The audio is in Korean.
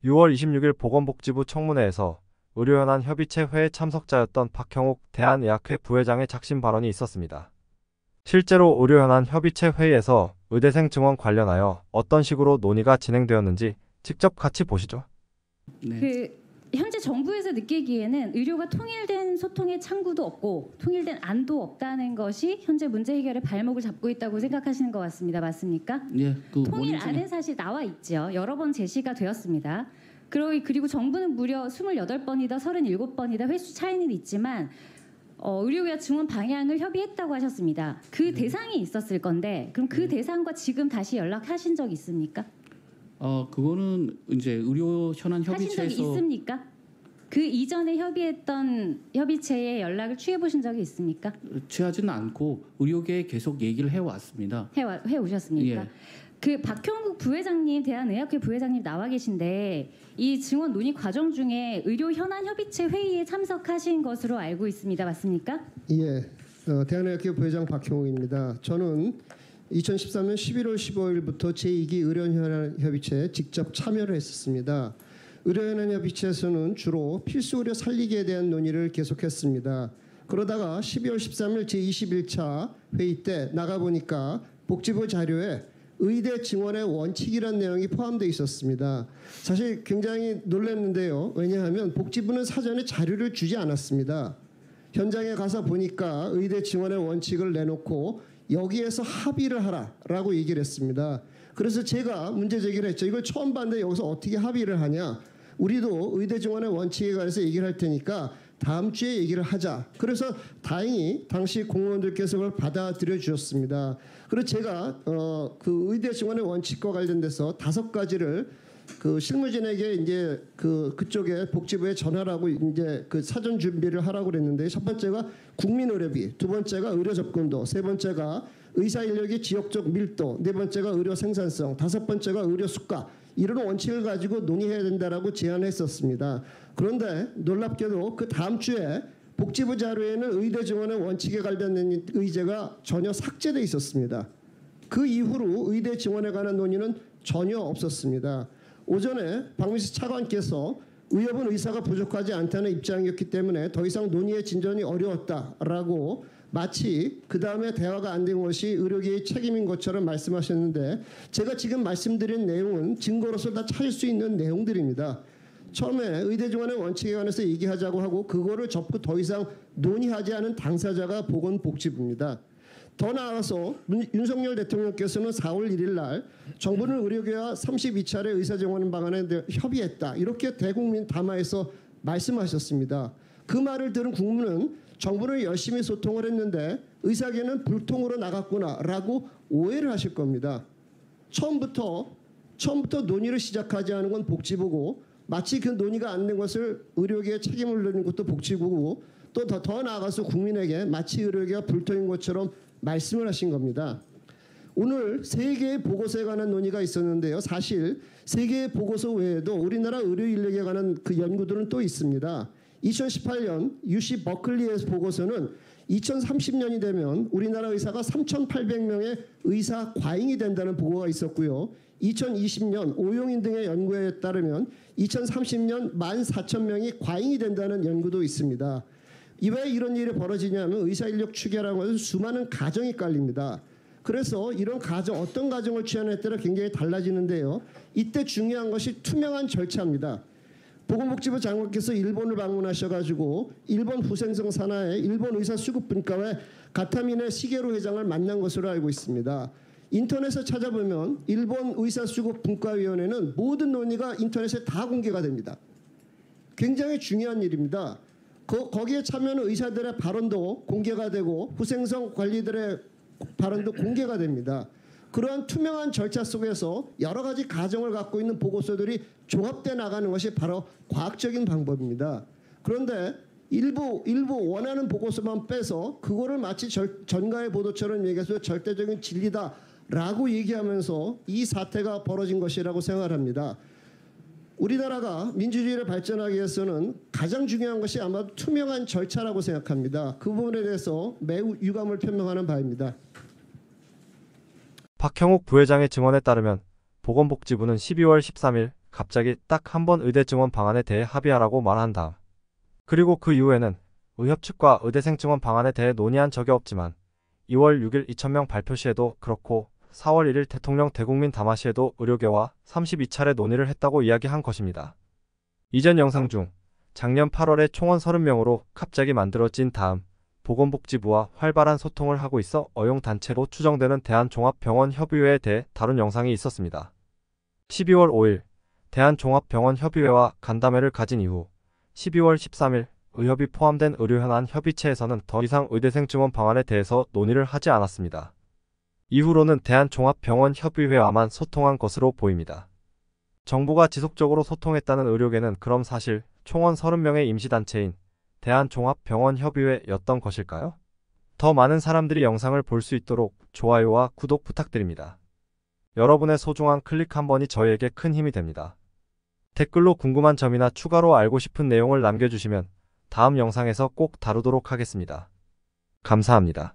6월 26일 보건복지부 청문회에서 의료현안 협의체 회의 참석자였던 박형욱 대한의학회 부회장의 작심 발언이 있었습니다. 실제로 의료현안 협의체 회의에서 의대생 증원 관련하여 어떤 식으로 논의가 진행되었는지 직접 같이 보시죠. 네. 현재 정부에서 느끼기에는 의료가 통일된 소통의 창구도 없고 통일된 안도 없다는 것이 현재 문제 해결의 발목을 잡고 있다고 생각하시는 것 같습니다. 맞습니까? 예, 통일 안은 사실 나와 있죠. 여러 번 제시가 되었습니다. 그리고 정부는 무려 28번이다 37번이다 횟수 차이는 있지만 의료계와 증원 방향을 협의했다고 하셨습니다. 그 대상이 있었을 건데 그럼 그 대상과 지금 다시 연락하신 적 있습니까? 그거는 이제 의료 현안 협의체에서 하신 적이 있습니까? 그 이전에 협의했던 협의체에 연락을 취해 보신 적이 있습니까? 취하지는 않고 의료계에 계속 얘기를 해왔습니다. 해 오셨습니까? 예. 그 박형욱 부회장님, 대한의학회 부회장님 나와 계신데 이 증원 논의 과정 중에 의료 현안 협의체 회의에 참석하신 것으로 알고 있습니다. 맞습니까? 예, 대한의학회 부회장 박형욱입니다. 저는 2013년 11월 15일부터 제2기 의료현안협의체에 직접 참여를 했었습니다. 의료현안협의체에서는 주로 필수 의료 살리기에 대한 논의를 계속했습니다. 그러다가 12월 13일 제21차 회의 때 나가보니까 복지부 자료에 의대 증원의 원칙이라는 내용이 포함되어 있었습니다. 사실 굉장히 놀랐는데요. 왜냐하면 복지부는 사전에 자료를 주지 않았습니다. 현장에 가서 보니까 의대 증원의 원칙을 내놓고 여기에서 합의를 하라라고 얘기를 했습니다. 그래서 제가 문제 제기를 했죠. 이걸 처음 봤는데 여기서 어떻게 합의를 하냐. 우리도 의대 증원의 원칙에 관해서 얘기를 할 테니까 다음 주에 얘기를 하자. 그래서 다행히 당시 공무원들께서 그걸 받아들여 주셨습니다. 그래서 제가 그 의대 증원의 원칙과 관련돼서 5가지를 그 실무진에게 이제 그쪽에 복지부에 전화라고 이제 그 사전 준비를 하라고 그랬는데 첫 번째가 국민의료비, 두 번째가 의료 접근도, 세 번째가 의사 인력의 지역적 밀도, 네 번째가 의료 생산성, 다섯 번째가 의료 수가 이런 원칙을 가지고 논의해야 된다라고 제안했었습니다. 그런데 놀랍게도 그 다음 주에 복지부 자료에는 의대 증원의 원칙에 관련된 의제가 전혀 삭제돼 있었습니다. 그 이후로 의대 증원에 관한 논의는 전혀 없었습니다. 오전에 박민수 차관께서 의협은 의사가 부족하지 않다는 입장이었기 때문에 더 이상 논의의 진전이 어려웠다라고 마치 그 다음에 대화가 안 된 것이 의료계의 책임인 것처럼 말씀하셨는데 제가 지금 말씀드린 내용은 증거로서 다 찾을 수 있는 내용들입니다. 처음에 의대 증원의 원칙에 관해서 얘기하자고 하고 그거를 접고 더 이상 논의하지 않은 당사자가 보건복지부입니다. 더 나아가서 윤석열 대통령께서는 4월 1일 날 정부는 의료계와 32차례 의사증원 방안에 대해 협의했다. 이렇게 대국민 담화에서 말씀하셨습니다. 그 말을 들은 국민은 정부는 열심히 소통을 했는데 의사계는 불통으로 나갔구나라고 오해를 하실 겁니다. 처음부터 논의를 시작하지 않은 건 복지부고 마치 그 논의가 안 된 것을 의료계에 책임을 물는 것도 복지부고 또 더 나아가서 국민에게 마치 의료계가 불통인 것처럼 말씀을 하신 겁니다. 오늘 3개의 보고서에 관한 논의가 있었는데요. 사실 3개의 보고서 외에도 우리나라 의료 인력에 관한 그 연구들은 또 있습니다. 2018년 UC 버클리의 보고서는 2030년이 되면 우리나라 의사가 3,800명의 의사 과잉이 된다는 보고가 있었고요. 2020년 오용인 등의 연구에 따르면 2030년 14,000명이 과잉이 된다는 연구도 있습니다. 왜 이런 일이 벌어지냐면 의사인력 추계라는 것은 수많은 가정이 깔립니다. 그래서 이런 가정, 어떤 가정을 취하느냐에 따라 굉장히 달라지는데요. 이때 중요한 것이 투명한 절차입니다. 보건복지부 장관께서 일본을 방문하셔가지고 일본 후생성 산하의 일본 의사수급분과회 가타미네 시게루 회장을 만난 것으로 알고 있습니다. 인터넷에 찾아보면 일본 의사수급분과위원회는 모든 논의가 인터넷에 다 공개가 됩니다. 굉장히 중요한 일입니다. 거기에 참여하는 의사들의 발언도 공개가 되고 후생성 관리들의 발언도 공개가 됩니다. 그러한 투명한 절차 속에서 여러 가지 가정을 갖고 있는 보고서들이 종합돼 나가는 것이 바로 과학적인 방법입니다. 그런데 일부 원하는 보고서만 빼서 그거를 마치 전가의 보도처럼 얘기해서 절대적인 진리다라고 얘기하면서 이 사태가 벌어진 것이라고 생각합니다. 우리나라가 민주주의를 발전하기 위해서는 가장 중요한 것이 아마도 투명한 절차라고 생각합니다. 그 부분에 대해서 매우 유감을 표명하는 바입니다. 박형욱 부회장의 증언에 따르면 보건복지부는 12월 13일 갑자기 딱 한 번 의대 증원 방안에 대해 합의하라고 말한 다음, 그리고 그 이후에는 의협 측과 의대생 증원 방안에 대해 논의한 적이 없지만 2월 6일 2,000명 발표 시에도 그렇고 4월 1일 대통령 대국민 담화 시에도 의료계와 32차례 논의를 했다고 이야기한 것입니다. 이전 영상 중 작년 8월에 총원 30명으로 갑자기 만들어진 다음 보건복지부와 활발한 소통을 하고 있어 어용단체로 추정되는 대한종합병원협의회에 대해 다룬 영상이 있었습니다. 12월 5일 대한종합병원협의회와 간담회를 가진 이후 12월 13일 의협이 포함된 의료현안 협의체에서는 더 이상 의대생 증원 방안에 대해서 논의를 하지 않았습니다. 이후로는 대한종합병원협의회와만 소통한 것으로 보입니다. 정부가 지속적으로 소통했다는 의료계는 그럼 사실 총원 30명의 임시단체인 대한종합병원협의회였던 것일까요? 더 많은 사람들이 영상을 볼 수 있도록 좋아요와 구독 부탁드립니다. 여러분의 소중한 클릭 한 번이 저희에게 큰 힘이 됩니다. 댓글로 궁금한 점이나 추가로 알고 싶은 내용을 남겨주시면 다음 영상에서 꼭 다루도록 하겠습니다. 감사합니다.